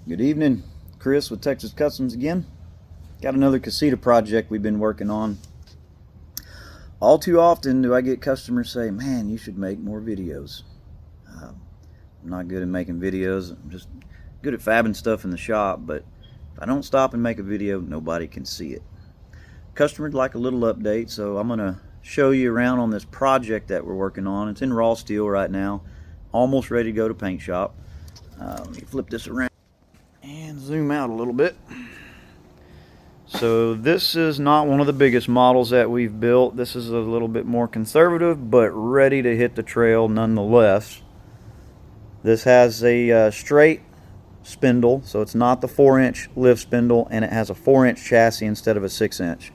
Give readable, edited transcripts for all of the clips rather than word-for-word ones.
Good evening, Chris with Texas Customs again. Got another Casita project we've been working on. All too often do I get customers say, man, you should make more videos. I'm not good at making videos. I'm just good at fabbing stuff in the shop, but if I don't stop and make a video, nobody can see it. Customers like a little update, so I'm going to show you around on this project that we're working on. It's in raw steel right now, almost ready to go to paint shop. Let me flip this around and zoom out a little bit. So this is not one of the biggest models that we've built. This is a little bit more conservative, but ready to hit the trail nonetheless. This has a straight spindle, so it's not the 4-inch lift spindle, and it has a 4-inch chassis instead of a 6-inch.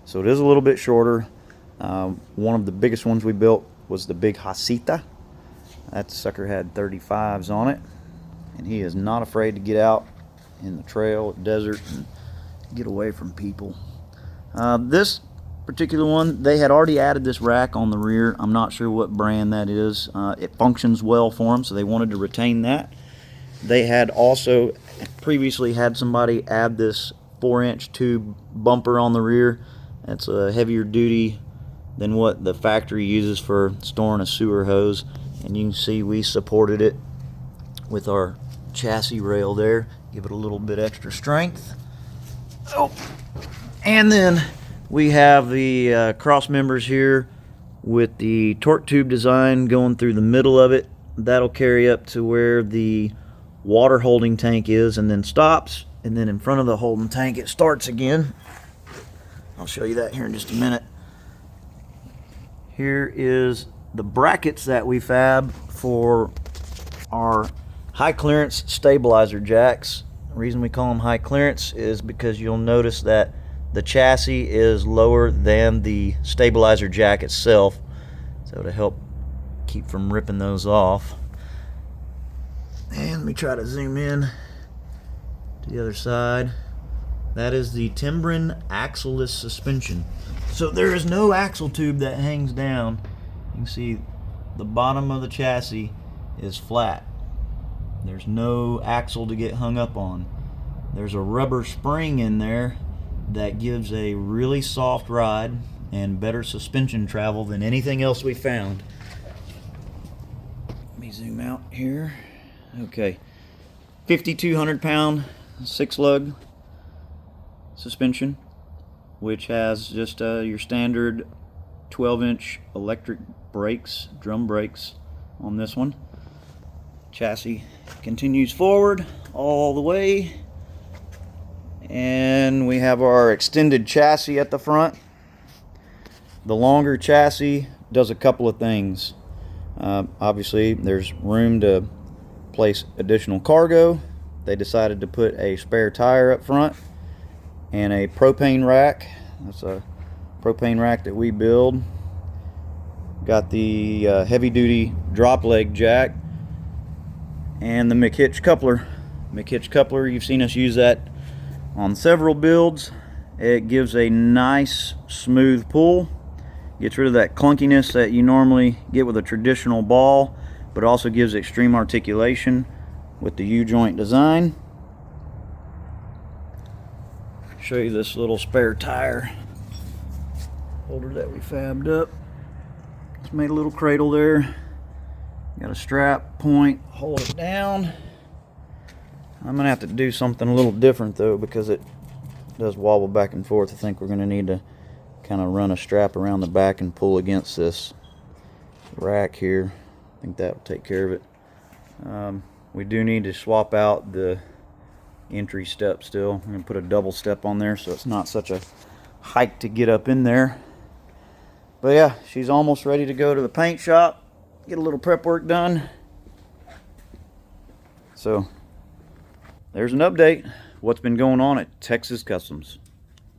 So it is a little bit shorter. One of the biggest ones we built was the big Casita. That sucker had 35s on it, and he is not afraid to get out in the trail, desert, and get away from people. This particular one, they had already added this rack on the rear. I'm not sure what brand that is. It functions well for them, so they wanted to retain that. They had also previously had somebody add this 4-inch tube bumper on the rear. That's a heavier duty than what the factory uses for storing a sewer hose, and you can see we supported it with our chassis rail there, give it a little bit extra strength. Oh, and then we have the cross members here with the torque tube design going through the middle of it. That'll carry up to where the water holding tank is and then stops, and then in front of the holding tank it starts again. I'll show you that here in just a minute. Here is the brackets that we fab for our high clearance stabilizer jacks. The reason we call them high clearance is because you'll notice that the chassis is lower than the stabilizer jack itself, so to help keep from ripping those off. And let me try to zoom in to the other side. That is the Timbren axle-less suspension. So there is no axle tube that hangs down. You can see the bottom of the chassis is flat. There's no axle to get hung up on. There's a rubber spring in there that gives a really soft ride and better suspension travel than anything else we found. Let me zoom out here. Okay, 5,200 pound 6-lug suspension, which has just your standard 12-inch electric brakes, drum brakes on this one. Chassis continues forward all the way, and we have our extended chassis at the front. The longer chassis does a couple of things. Obviously there's room to place additional cargo. They decided to put a spare tire up front and a propane rack. That's a propane rack that we build. Got the heavy duty drop leg jack and the McHitch coupler. McHitch coupler, you've seen us use that on several builds. It gives a nice smooth pull, gets rid of that clunkiness that you normally get with a traditional ball, but also gives extreme articulation with the U-joint design. Show you this little spare tire holder that we fabbed up. It's made a little cradle there. Got a strap point, hold it down. I'm gonna have to do something a little different though, because it does wobble back and forth. I think we're gonna need to kind of run a strap around the back and pull against this rack here. I think that will take care of it. We do need to swap out the entry step still. I'm gonna put a double step on there so it's not such a hike to get up in there. But yeah, she's almost ready to go to the paint shop, get a little prep work done. So there's an update, what's been going on at Texas Customs.